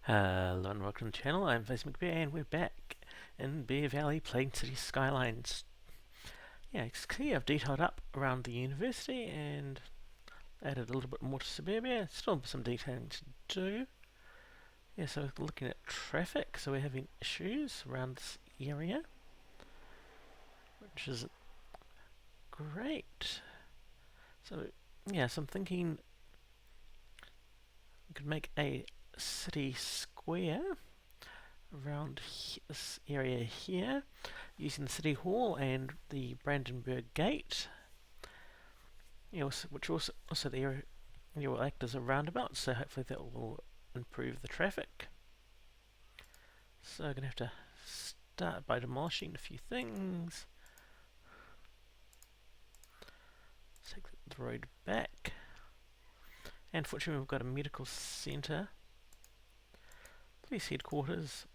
Hello and welcome to the channel. I'm Face McBear and we're back in Bear Valley playing City Skylines. Yeah, you can see I've detailed up around the university and added a little bit more to suburbia. Still some detailing to do. Yeah, so looking at traffic, so we're having issues around this area, which is great. So yeah, so I'm thinking we could make a city square around this area here, using the City Hall and the Brandenburg Gate, which also the area will act as a roundabout, so hopefully that will improve the traffic. So I'm going to have to start by demolishing a few things. Take the road back. And fortunately we've got a medical centre, police headquarters,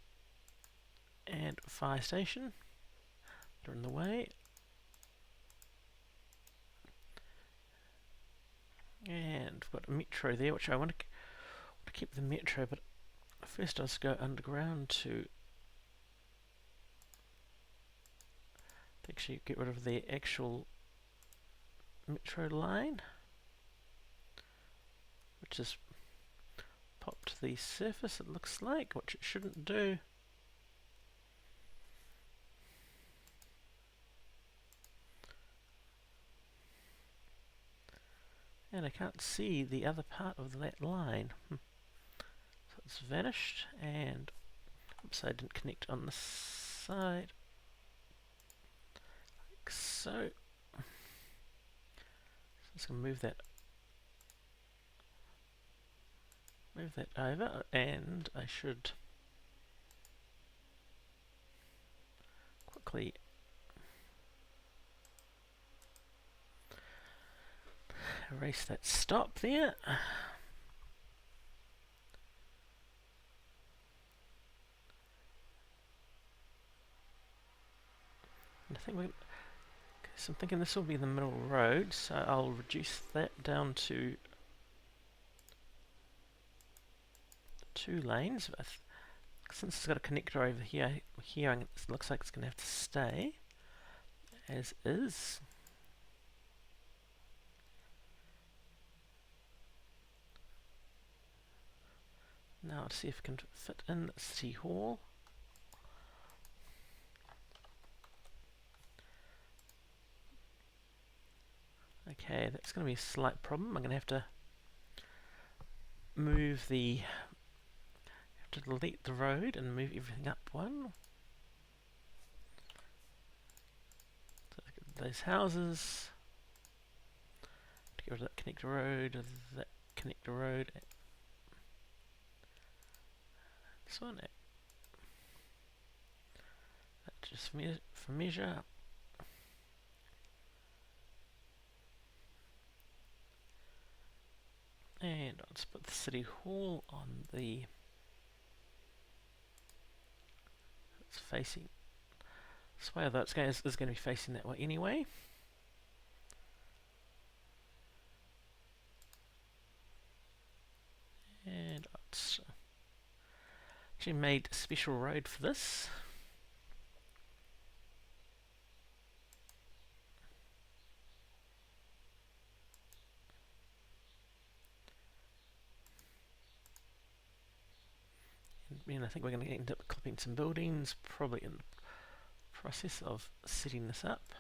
and fire station. They're in the way. And we've got a metro there, which I want to keep the metro, but first I'll just go underground to actually get rid of the actual metro line, which is popped to the surface, it looks like, which it shouldn't do. And I can't see the other part of that line. So it's vanished, and oops, I didn't connect on the side. Like so. So I'm just going to move that over, and I should quickly erase that stop there. And I think so I'm thinking this will be the middle road, so I'll reduce that down to 2 lanes. Since it's got a connector over here, it looks like it's going to have to stay as is. Now let's see if it can fit in City Hall. Okay, that's going to be a slight problem. I'm going to have to delete the road and move everything up one. So those houses. To get rid of that connector road, this one. That just for measure. And I'll just put the City Hall on the... It's facing this way, although it's going to be facing that way anyway. And I've actually made a special road for this. And I think we're going to end up clipping some buildings, probably in the process of setting this up.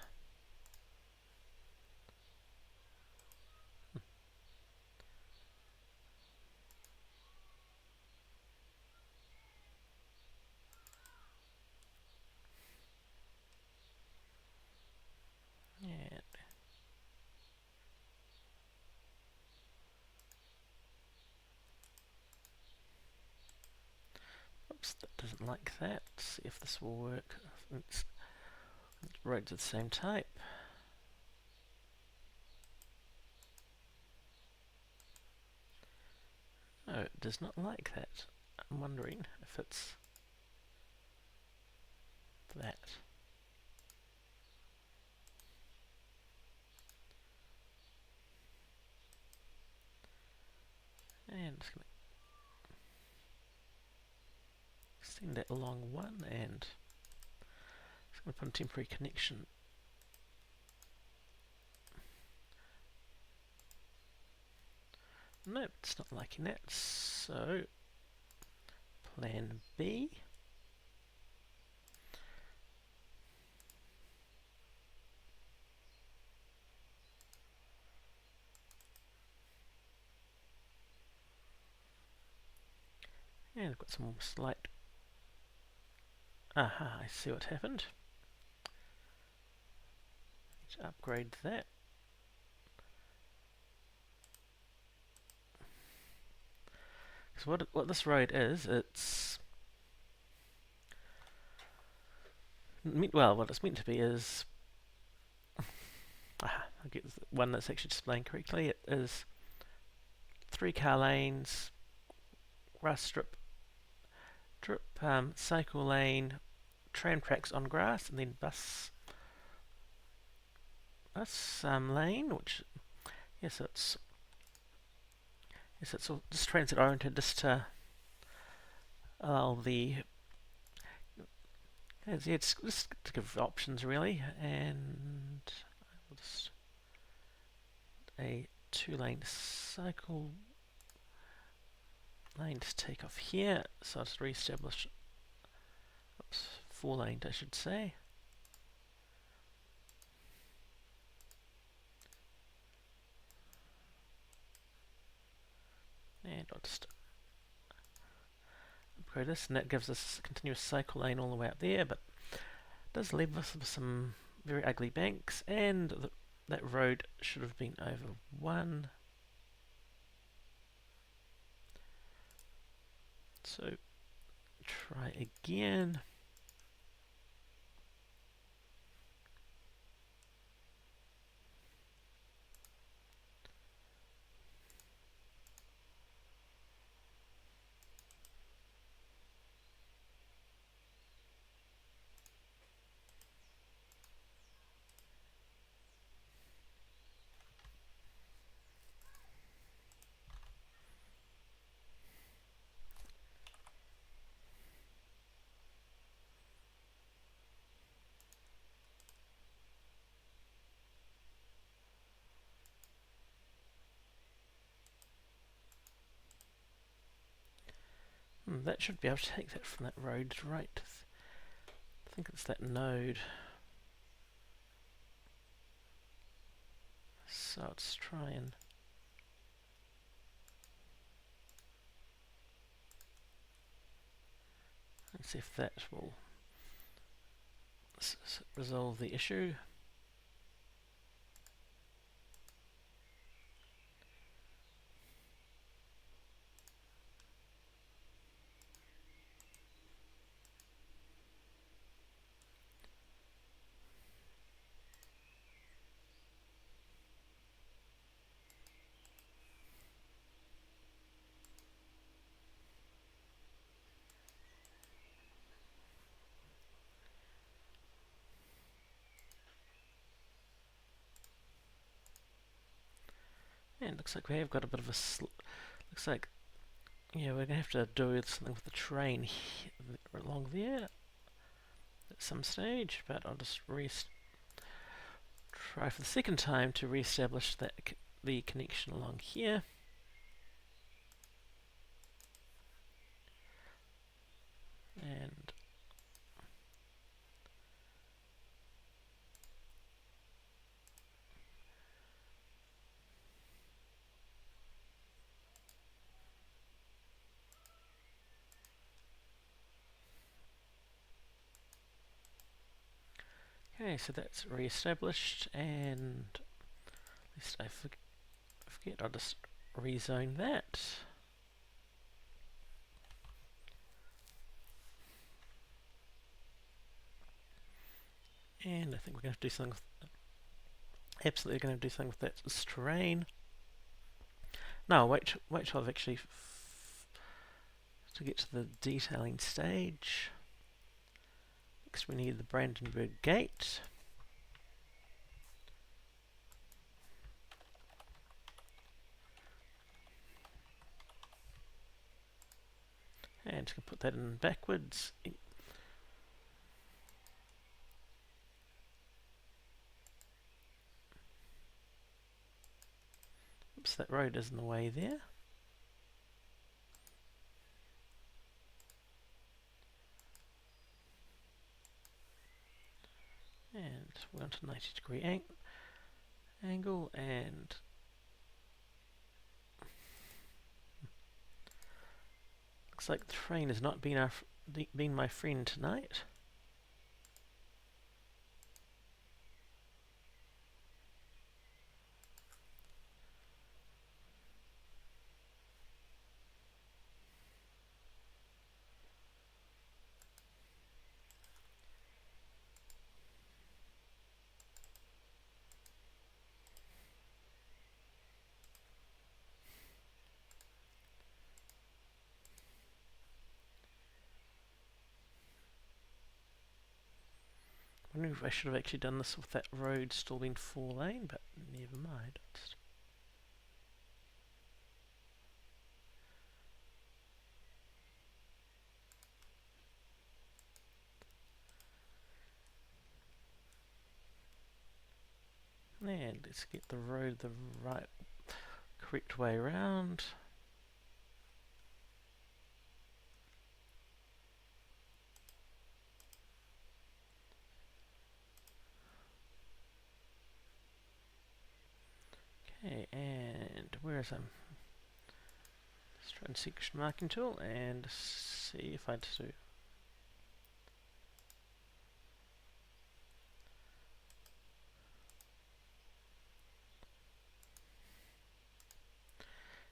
And oops, that doesn't like that. Let's see if this will work. It's roads of the same type. No, it does not like that. I'm wondering if it's that. And just gonna send that along one, and I'm going to put a temporary connection. Nope, it's not liking that. So plan B. And I've got some slight... Aha, I see what happened. Let's upgrade that. Because what this road is, it's... Well, what it's meant to be is... I get one that's actually displaying correctly. It is 3 car lanes, grass strip, cycle lane, tram tracks on grass, and then bus lane, which it's all just transit oriented, just to allow the it's just to give options really, and we'll just a 2-lane cycle lane to take off here, so I'll just re-establish 4-lane I should say. And I'll just upgrade this, and that gives us a continuous cycle lane all the way up there, but it does leave us with some very ugly banks, and that road should have been over 1. So try again. That should be able to take that from that road right. I think it's that node. So let's try and see if that will resolve the issue. And looks like we have got a bit of a looks like we're gonna have to do something with the train along there at some stage, but I'll just try for the second time to re-establish the connection along here. And okay, so that's re-established, and lest I forget, I'll just rezone that. And I think we're going to do something with, absolutely going to do something with that terrain. No, wait till I've actually to get to the detailing stage. Next we need the Brandenburg Gate. And just gonna put that in backwards. Oops, that road is in the way there. And we're on to 90-degree angle, and looks like the train has not been my friend tonight. I wonder if I should have actually done this with that road still being 4-lane, but never mind. And let's get the road the correct way around. Okay, and where is I'm? Let's try and section marking tool and see if I do.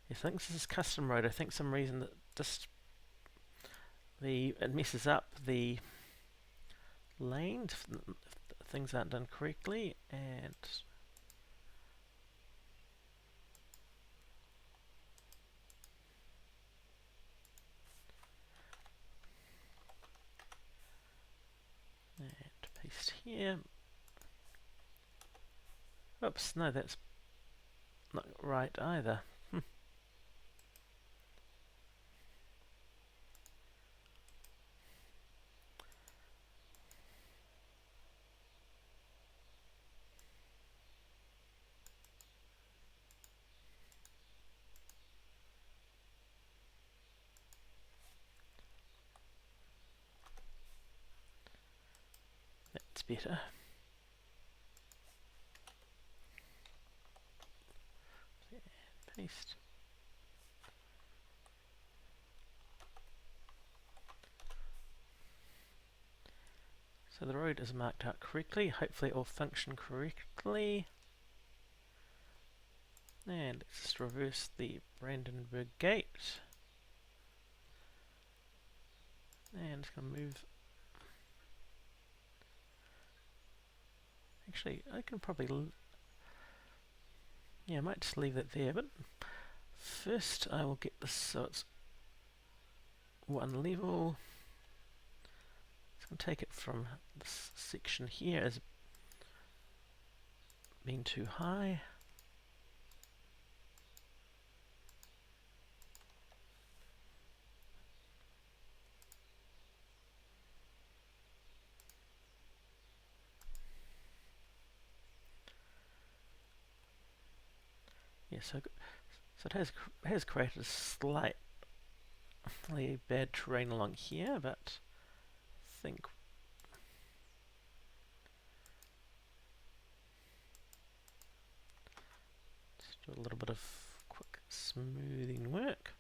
Yes, I think this is custom road. I think some reason that just it messes up the lanes if things aren't done correctly, and paste here. Oops, no, that's not right either. That's better. Paste. So the road is marked out correctly. Hopefully it will function correctly. And let's just reverse the Brandenburg Gate. And it's going to move. Actually, I can probably. Yeah, I might just leave that there, but first I will get this so it's one level. It's going to take it from this section here as being too high. Yeah, so it has created a slightly bad terrain along here, but I think just do a little bit of quick smoothing work.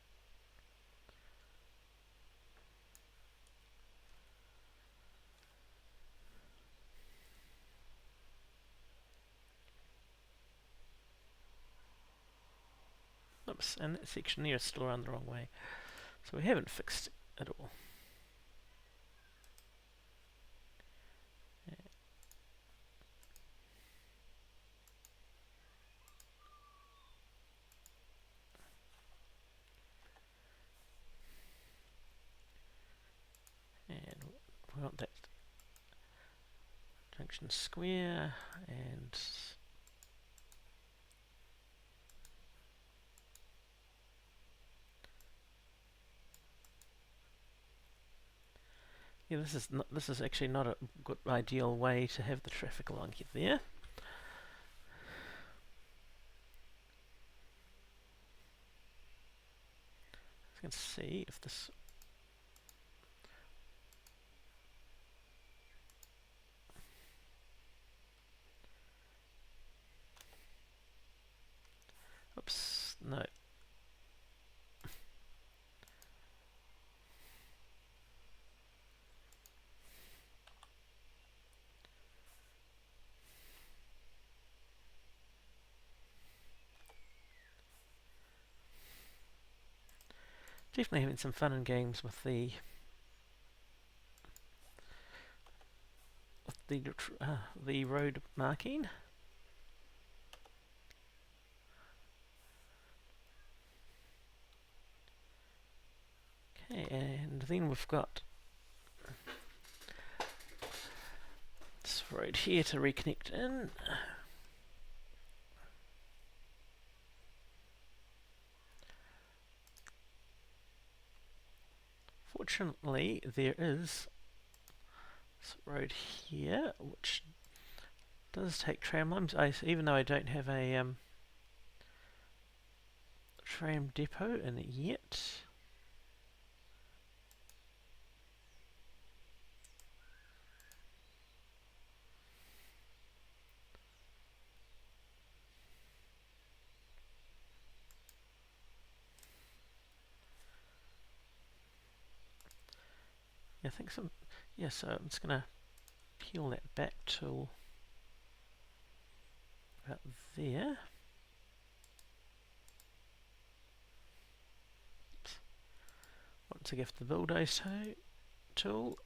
Oops, and that section there is still around the wrong way. So we haven't fixed it at all. And we want that junction square, and Yeah, this is actually not a good ideal way to have the traffic along here there. Let's see if this. Oops, no. Definitely having some fun and games with the road marking. Okay, and then we've got this road here to reconnect in. Fortunately, there is this road here, which does take tram lines. Even though I don't have a tram depot in it yet. Yeah, I think some. Yeah, so I'm just gonna peel that back till about there. Oops. Once I give the bulldoze tool.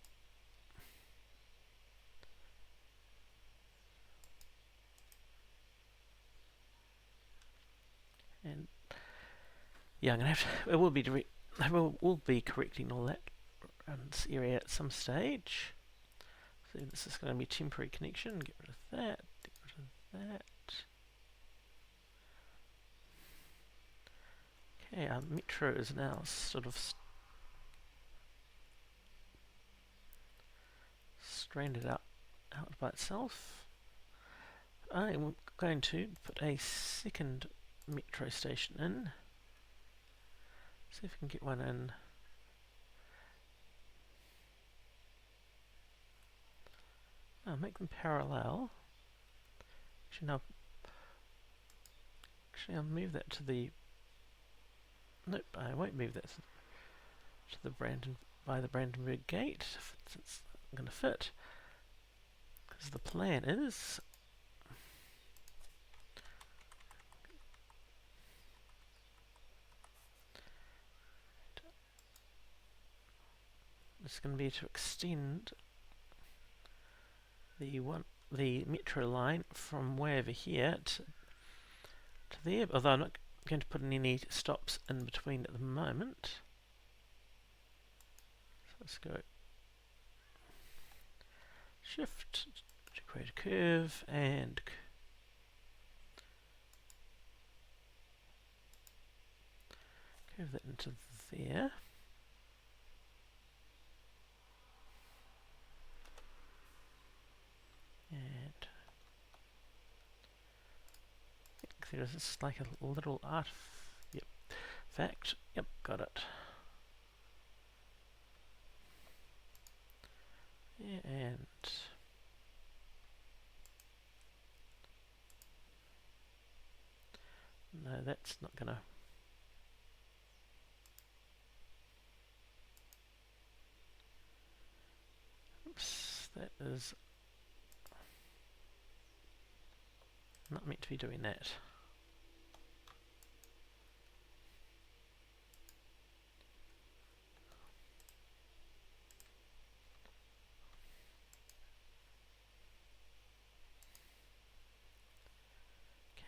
And yeah, I'm gonna have to. It will be we'll be correcting all that around this area at some stage. So this is going to be temporary connection. Get rid of that. Get rid of that. Okay, our metro is now sort of stranded out by itself. I'm going to put a second metro station in. See if we can get one in. Oh, make them parallel. Actually, I'll move that to the. Nope, I won't move that to the Brandenburg Gate. It's not going to fit. Because the plan is. It's going to be to extend the metro line from way over here to there, although I'm not going to put in any stops in between at the moment. So let's go shift to create a curve and curve that into there. And there's just like a little artifact. Yep, got it. Yeah, and no, that's not gonna. Oops, that is not meant to be doing that.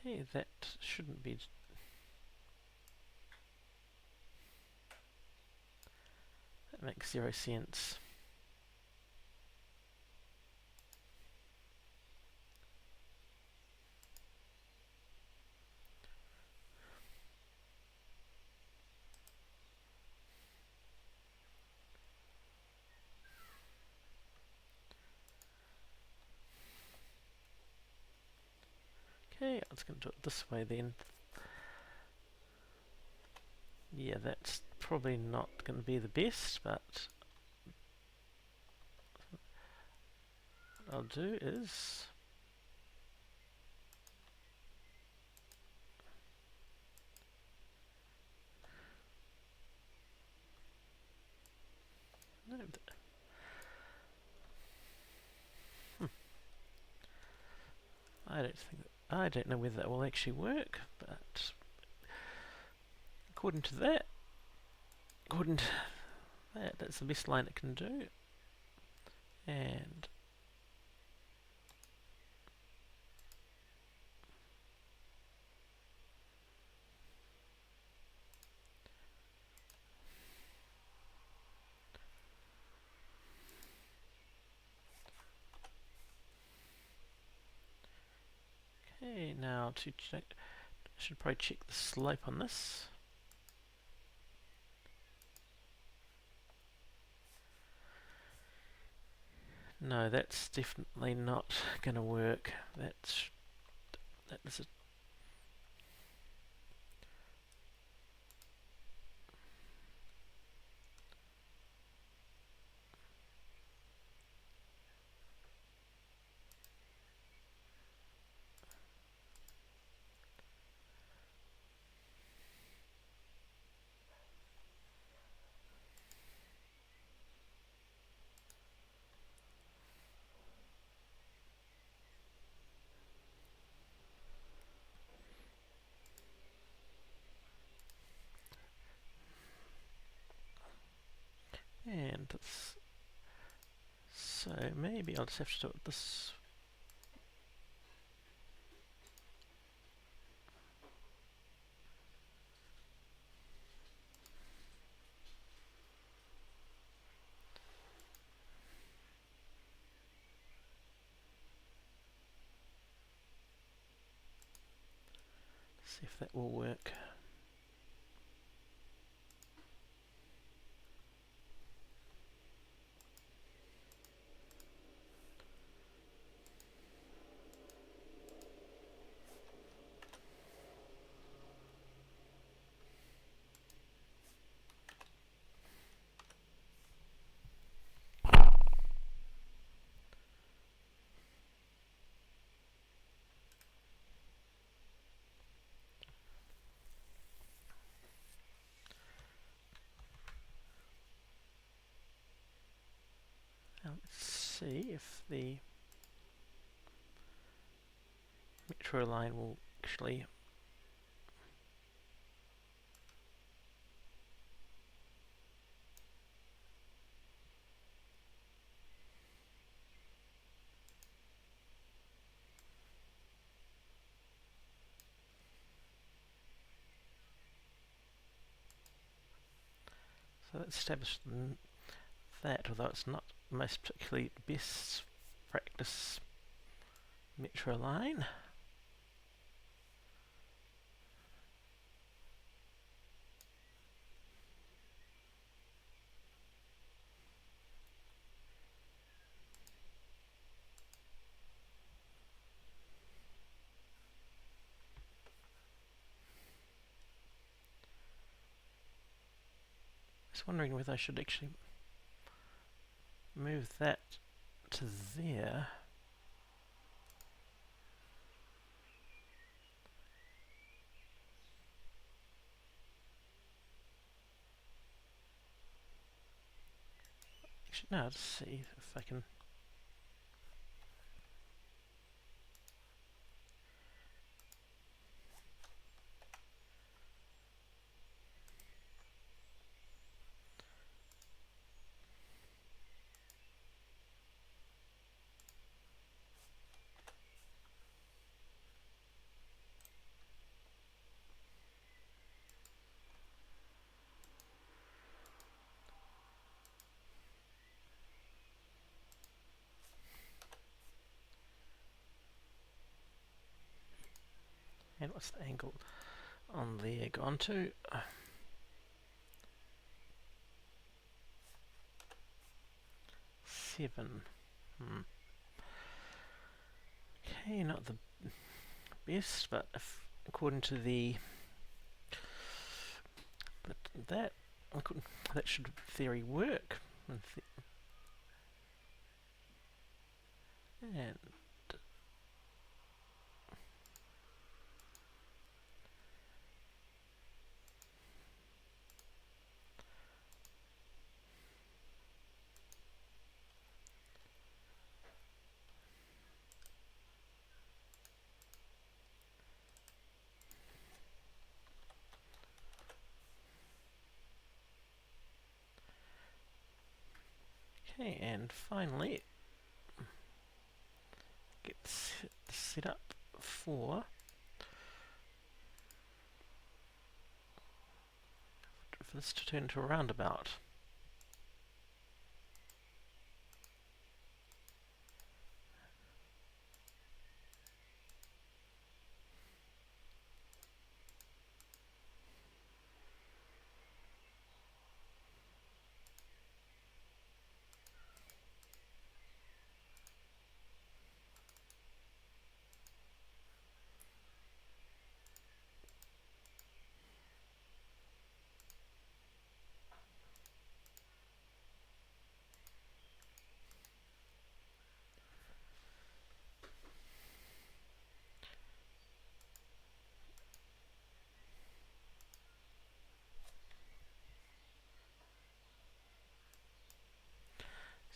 Okay, that shouldn't be. That makes zero sense. was going to do it this way then. Yeah, that's probably not going to be the best, but what I'll do is no, I don't know whether that will actually work, but according to that, that's the best line it can do. And okay, now to check, I should probably check the slope on this. No, that's definitely not going to work. That is a and it's, so maybe I'll just have to do it this. See if that will work. Now let's see if the metro line will actually so let's establish that, although it's not the most particularly best practice metro line. I was wondering whether I should actually move that to there. Actually, no, let's see if I can. And what's the angle on there gone to? 7. Okay, not the best, but if according to the that that should theory work. And okay, and finally get set up for this to turn into a roundabout.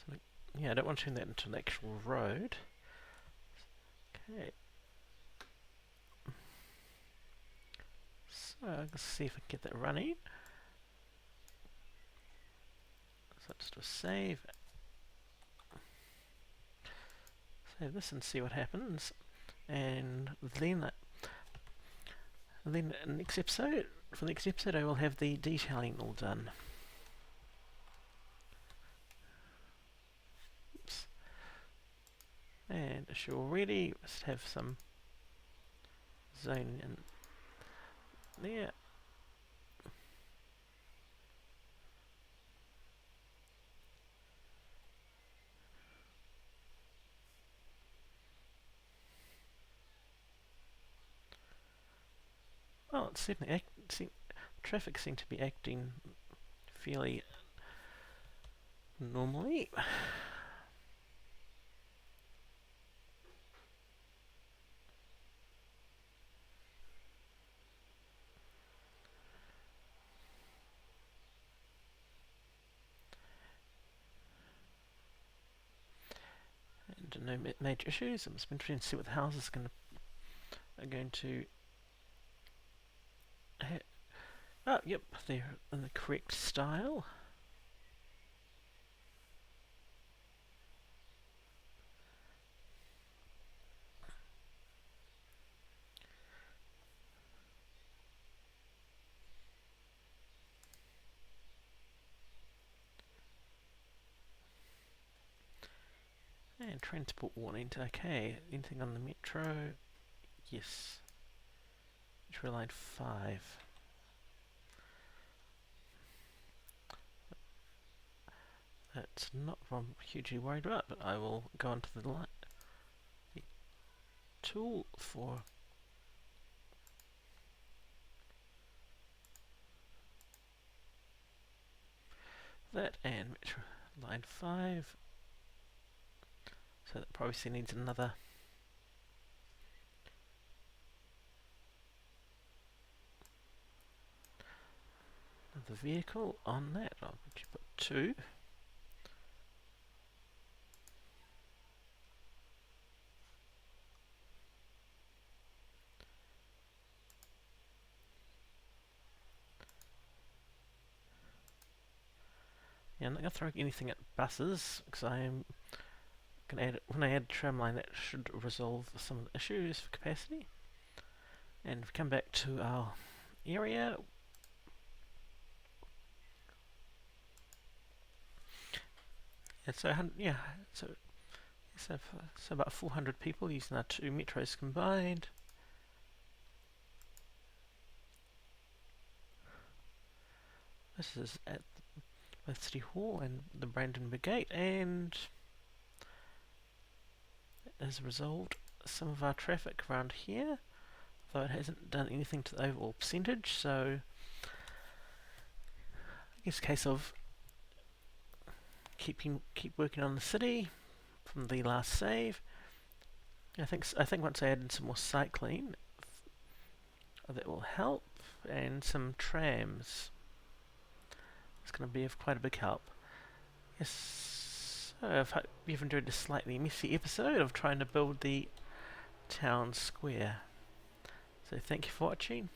So yeah, I don't want to turn that into an actual road. Okay. So let's see if I can get that running. So let's do a save. Save this and see what happens. And then next episode, for the next episode I will have the detailing all done. Oops. And as you're ready, let's have some zoning in there. Well, it's certainly traffic seems to be acting fairly normally. And no major issues. I'm just interested to see what the houses are going to. Oh, yep, they're in the correct style. And transport warning. Okay, anything on the metro? Yes. Metro line 5. That's not what I'm hugely worried about, but I will go onto the tool for that, and metro line 5. So that probably still needs another vehicle on that. I'll put 2. Yeah, I'm not going to throw anything at buses, because I am going to add, when I add tramline, that should resolve some of the issues for capacity. And if we come back to our area, and so so about 400 people using our 2 metros combined. This is at both City Hall and the Brandenburg Gate, and it has resolved some of our traffic around here. though it hasn't done anything to the overall percentage, so I guess a case of keep working on the city from the last save. I think once I add in some more cycling, that will help, and some trams. It's going to be of quite a big help. Yes, so I hope you've enjoyed this slightly messy episode of trying to build the town square. So thank you for watching.